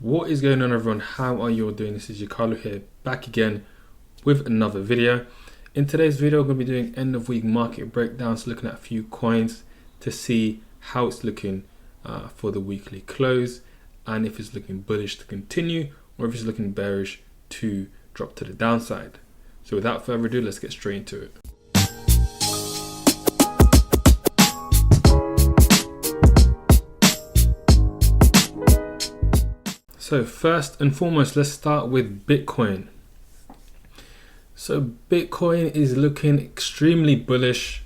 What is going on, everyone? How are you all doing? This is Carlo here, back again with another video. In today's video, I'm going to be doing end of week market breakdowns, looking at a few coins to see how it's looking for the weekly close, and if it's looking bullish to continue or if it's looking bearish to drop to the downside. So without further ado, let's get straight into it. So first and foremost, let's start with Bitcoin. So Bitcoin is looking extremely bullish.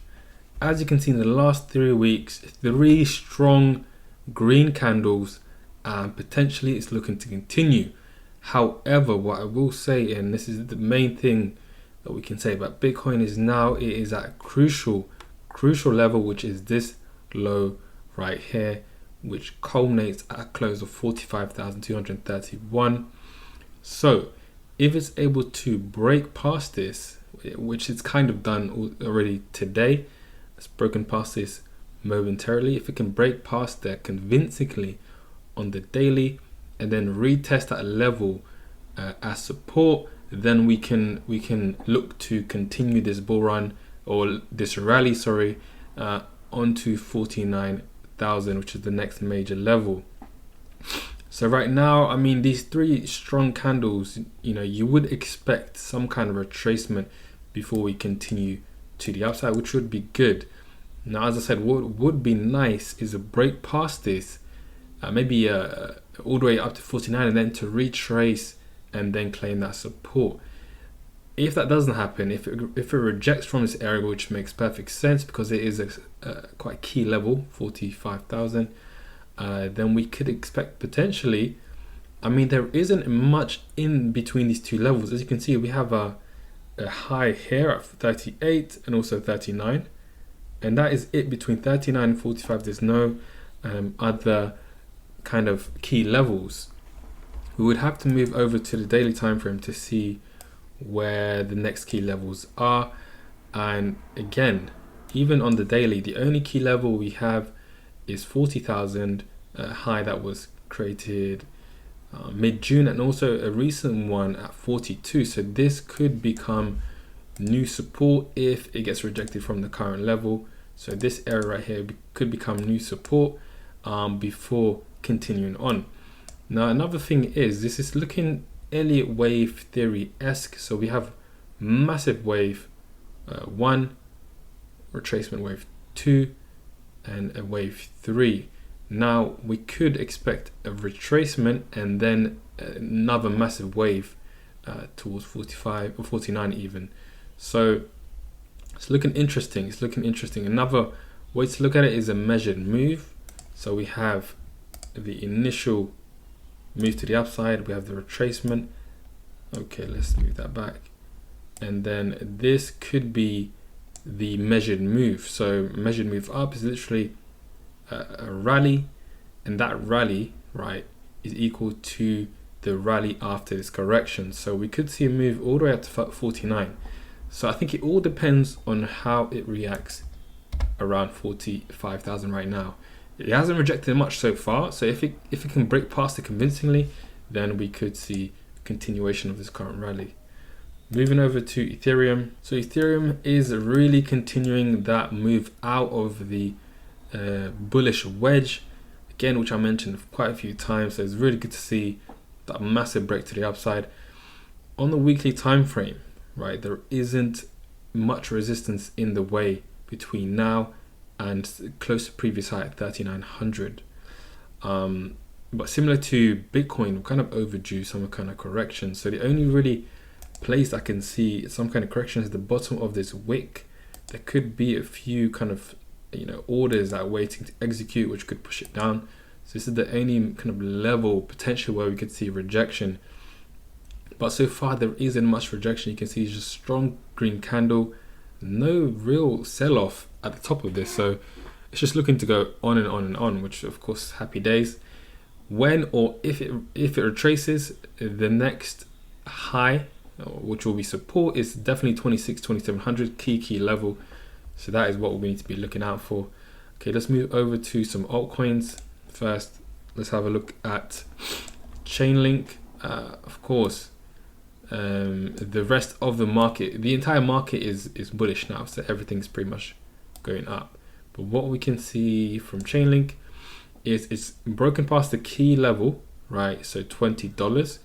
As you can see in the last 3 weeks, 3 strong green candles, and potentially it's looking to continue. However, what I will say, and this is the main thing that we can say about Bitcoin, is now it is at a crucial level, which is this low right here, which culminates at a close of 45,231. So if it's able to break past this, which it's kind of done already today, it's broken past this momentarily. If it can break past there convincingly on the daily and then retest at a level as support, then we can look to continue this bull run, or this rally, sorry, onto 49,000, which is the next major level. So right now, I mean, these 3 strong candles, you would expect some kind of retracement before we continue to the upside, which would be good. Now, as I said, what would be nice is a break past this, maybe all the way up to 49, and then to retrace and then claim that support. If that doesn't happen, if it rejects from this area, which makes perfect sense because it is a quite key level, 45,000, then we could expect potentially, I mean, there isn't much in between these 2 levels. As you can see, we have a high here at 38 and also 39, and that is it. Between 39 and 45, there's no other kind of key levels. We would have to move over to the daily time frame to see where the next key levels are. And again, even on the daily, the only key level we have is 40,000, high that was created mid-June, and also a recent one at 42. So this could become new support if it gets rejected from the current level. So this area right here could become new support before continuing on. Now, another thing is, this is looking Elliott wave theory-esque. So we have massive wave 1, retracement wave 2, and a wave 3. Now we could expect a retracement and then another massive wave towards 45 or 49 even. So it's looking interesting. Another way to look at it is a measured move. So we have the initial move to the upside, we have the retracement. Okay, let's move that back, and then this could be the measured move. So measured move up is literally a rally, and that rally, right, is equal to the rally after this correction. So we could see a move all the way up to 49. So I think it all depends on how it reacts around 45,000 right now. It hasn't rejected much so far, so if it can break past it convincingly, then we could see a continuation of this current rally. Moving over to Ethereum. So Ethereum is really continuing that move out of the bullish wedge, again, which I mentioned quite a few times. So it's really good to see that massive break to the upside. On the weekly time frame, right, there isn't much resistance in the way between now and close to previous high at 3,900. But similar to Bitcoin, we're kind of overdue some kind of correction. So the only really place I can see some kind of correction is the bottom of this wick. There could be a few kind of orders that are waiting to execute, which could push it down. So this is the only kind of level potential where we could see rejection. But so far there isn't much rejection. You can see it's just strong green candle, no real sell-off at the top of this, so it's just looking to go on and on and on, which of course, happy days. When or if it retraces, the next high, which will be support, is definitely 26,700 key level. So that is what we need to be looking out for. Okay, let's move over to some altcoins. First, let's have a look at Chainlink, of course, the rest of the market, the entire market is bullish now, so everything's pretty much going up. But what we can see from Chainlink is it's broken past the key level, right? So $20.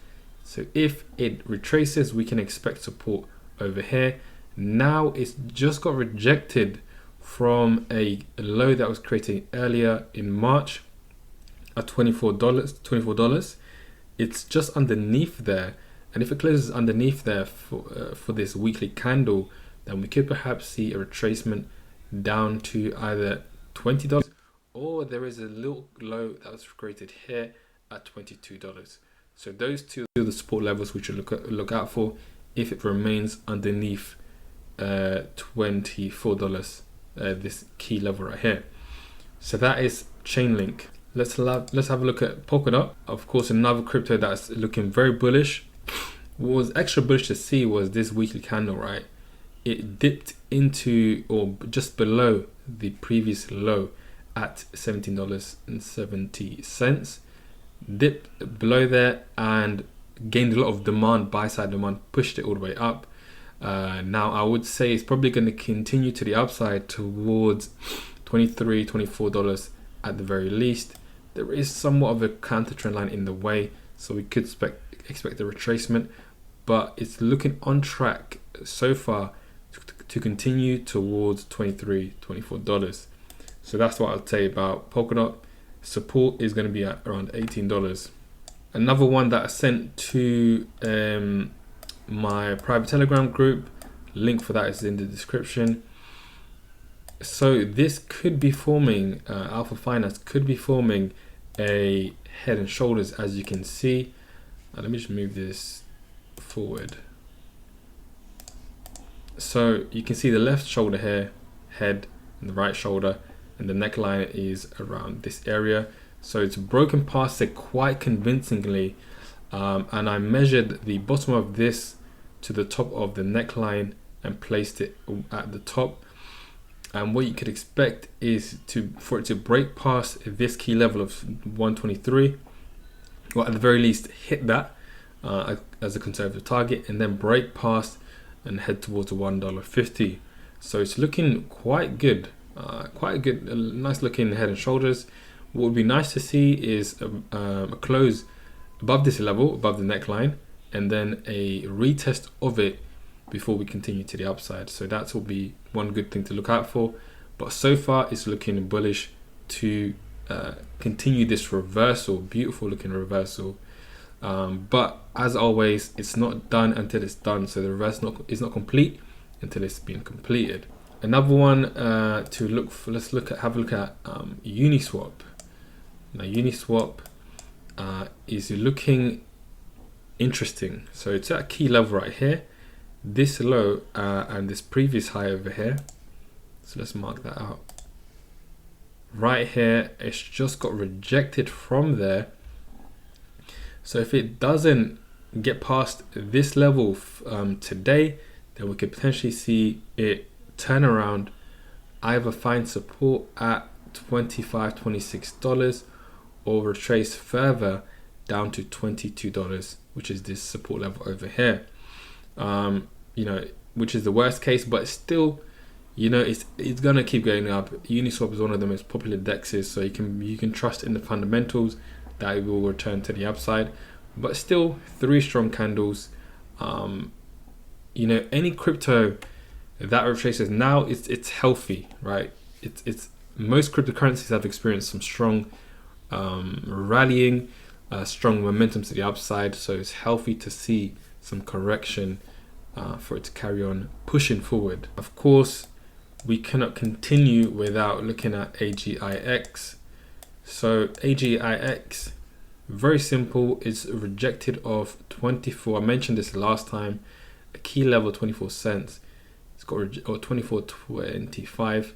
So if it retraces, we can expect support over here. Now it's just got rejected from a low that was created earlier in March at $24. It's just underneath there, and if it closes underneath there for this weekly candle, then we could perhaps see a retracement down to either $20, or there is a little low that was created here at $22. So those two are the support levels we should look out for if it remains underneath $24, this key level right here. So that is Chainlink. Let's have a look at Polkadot. Of course, another crypto that's looking very bullish. What was extra bullish to see was this weekly candle, right? It dipped into or just below the previous low at $17.70. Dipped below there and gained a lot of demand, buy side demand, pushed it all the way up. Now I would say it's probably going to continue to the upside towards $23, $24 at the very least. There is somewhat of a counter trend line in the way, so we could expect a retracement, but it's looking on track so far to continue towards $23, $24. So that's what I'll say about Polkadot. Support is going to be at around $18. Another one that I sent to my private Telegram group, link for that is in the description. So this could be forming, Alpha Finance could be forming a head and shoulders, as you can see. Let me just move this forward. So you can see the left shoulder here, head, and the right shoulder, and the neckline is around this area. So it's broken past it quite convincingly, and I measured the bottom of this to the top of the neckline and placed it at the top. And what you could expect is for it to break past this key level of 123, or at the very least hit that as a conservative target, and then break past and head towards the $1.50. So it's looking quite good, a nice looking head and shoulders. What would be nice to see is a close above this level, above the neckline, and then a retest of it before we continue to the upside. So that will be one good thing to look out for. But so far it's looking bullish to continue this reversal, beautiful looking reversal. But as always, it's not done until it's done. So the reversal is not complete until it's been completed. Another one to look for, have a look at Uniswap. Now Uniswap is looking interesting. So it's at a key level right here, this low and this previous high over here. So let's mark that out. Right here, it's just got rejected from there. So if it doesn't get past this level today, then we could potentially see it turn around, either find support at $25, $26, or retrace further down to $22, which is this support level over here. Which is the worst case, but still, it's gonna keep going up. Uniswap is one of the most popular dexes, so you can trust in the fundamentals that it will return to the upside. But still, 3 strong candles. Any crypto that retraces now, it's healthy, right? It's most cryptocurrencies have experienced some strong rallying, strong momentum to the upside, so it's healthy to see some correction for it to carry on pushing forward. Of course, we cannot continue without looking at AGIX. So AGIX, very simple, it's rejected of 24. I mentioned this last time, a key level 24 cents. It's got 24.25.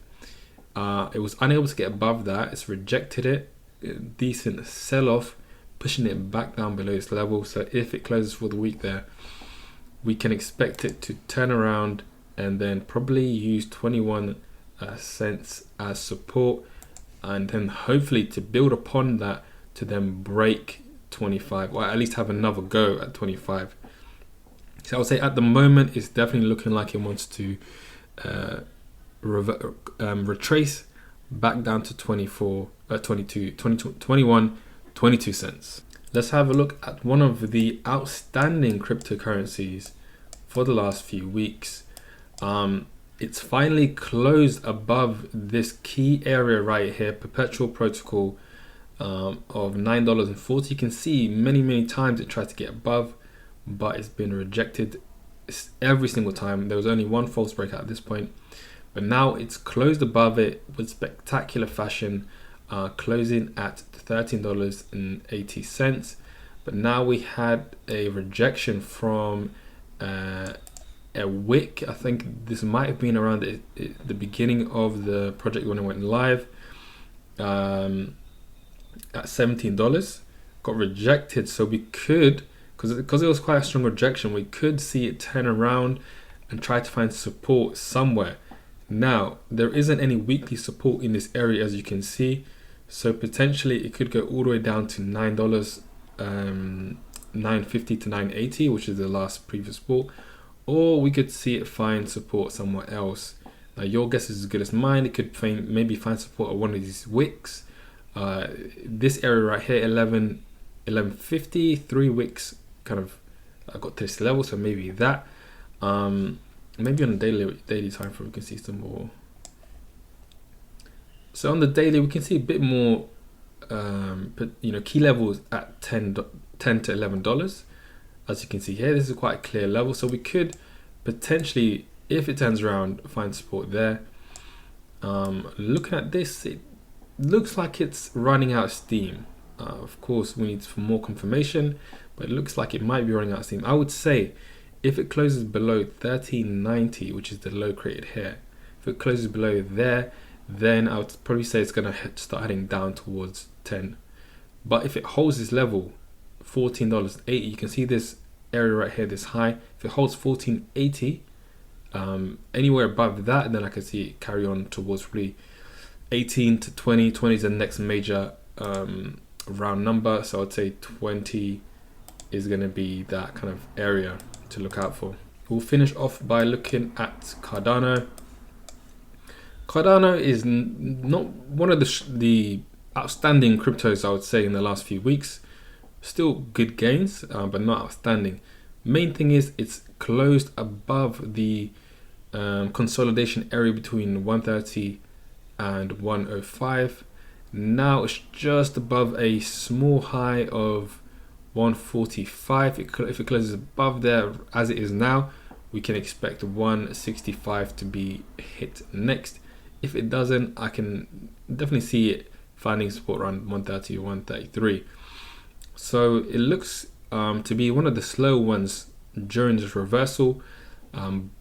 It was unable to get above that. It's rejected it. Decent sell-off, pushing it back down below its level. So if it closes for the week there, we can expect it to turn around and then probably use 21 cents as support, and then hopefully to build upon that to then break 25, or at least have another go at 25. So I would say at the moment it's definitely looking like it wants to retrace back down to 22 cents. Let's have a look at one of the outstanding cryptocurrencies for the last few weeks. It's finally closed above this key area right here, perpetual protocol of $9.40. You can see many times it tried to get above, but it's been rejected every single time. There was only one false breakout at this point, but now it's closed above it with spectacular fashion, closing at $13.80. But now we had a rejection from a wick. I think this might have been around the beginning of the project when it went live, at $17. Got rejected, so we could, because it was quite a strong rejection, we could see it turn around and try to find support somewhere. Now there isn't any weekly support in this area, as you can see, so potentially it could go all the way down to $9, $9.50 to $9.80, which is the last previous support, or we could see it find support somewhere else. Now your guess is as good as mine. It could maybe find support at one of these wicks. This area right here, 11.50, 3 wicks kind of got to this level, so maybe that. Maybe on the daily time frame we can see some more. So on the daily we can see a bit more, key levels at $10 to $11. As you can see here, this is quite a clear level, so we could potentially, if it turns around, find support there. Looking at this, it looks like it's running out of steam. Of course, we need some more confirmation, but it looks like it might be running out of steam. I would say if it closes below 13.90, which is the low created here, if it closes below there, then I would probably say it's going to start heading down towards 10. But if it holds this level, $14.80, you can see this area right here, this high. If it holds $14.80, anywhere above that, then I can see it carry on towards probably 18 to 20. 20 is the next major round number, so I'd say 20 is going to be that kind of area to look out for. We'll finish off by looking at Cardano. Cardano is not one of the outstanding cryptos, I would say, in the last few weeks. Still good gains, but not outstanding. Main thing is it's closed above the consolidation area between 130 and 105. Now it's just above a small high of 145. If it closes above there as it is now, we can expect 165 to be hit next. If it doesn't, I can definitely see it finding support around 130 or 133. So it looks to be one of the slow ones during this reversal,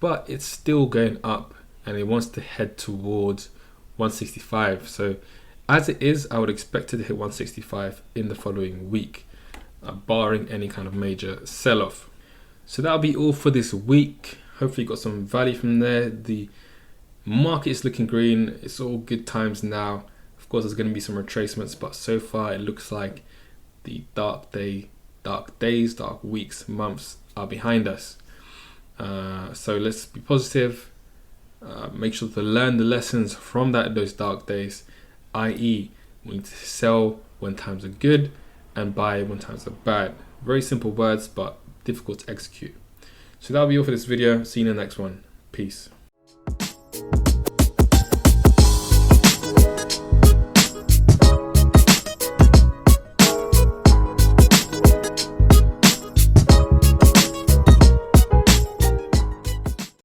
but it's still going up and it wants to head towards 165. So as it is, I would expect it to hit 165 in the following week, barring any kind of major sell-off. So that'll be all for this week. Hopefully you got some value from there. The market is looking green. It's all good times now. Of course, there's going to be some retracements, but so far it looks like the dark days, dark weeks, months are behind us. So let's be positive. Make sure to learn the lessons from those dark days, i.e. we need to sell when times are good and buy when times are bad. Very simple words, but difficult to execute. So that'll be all for this video. See you in the next one. Peace.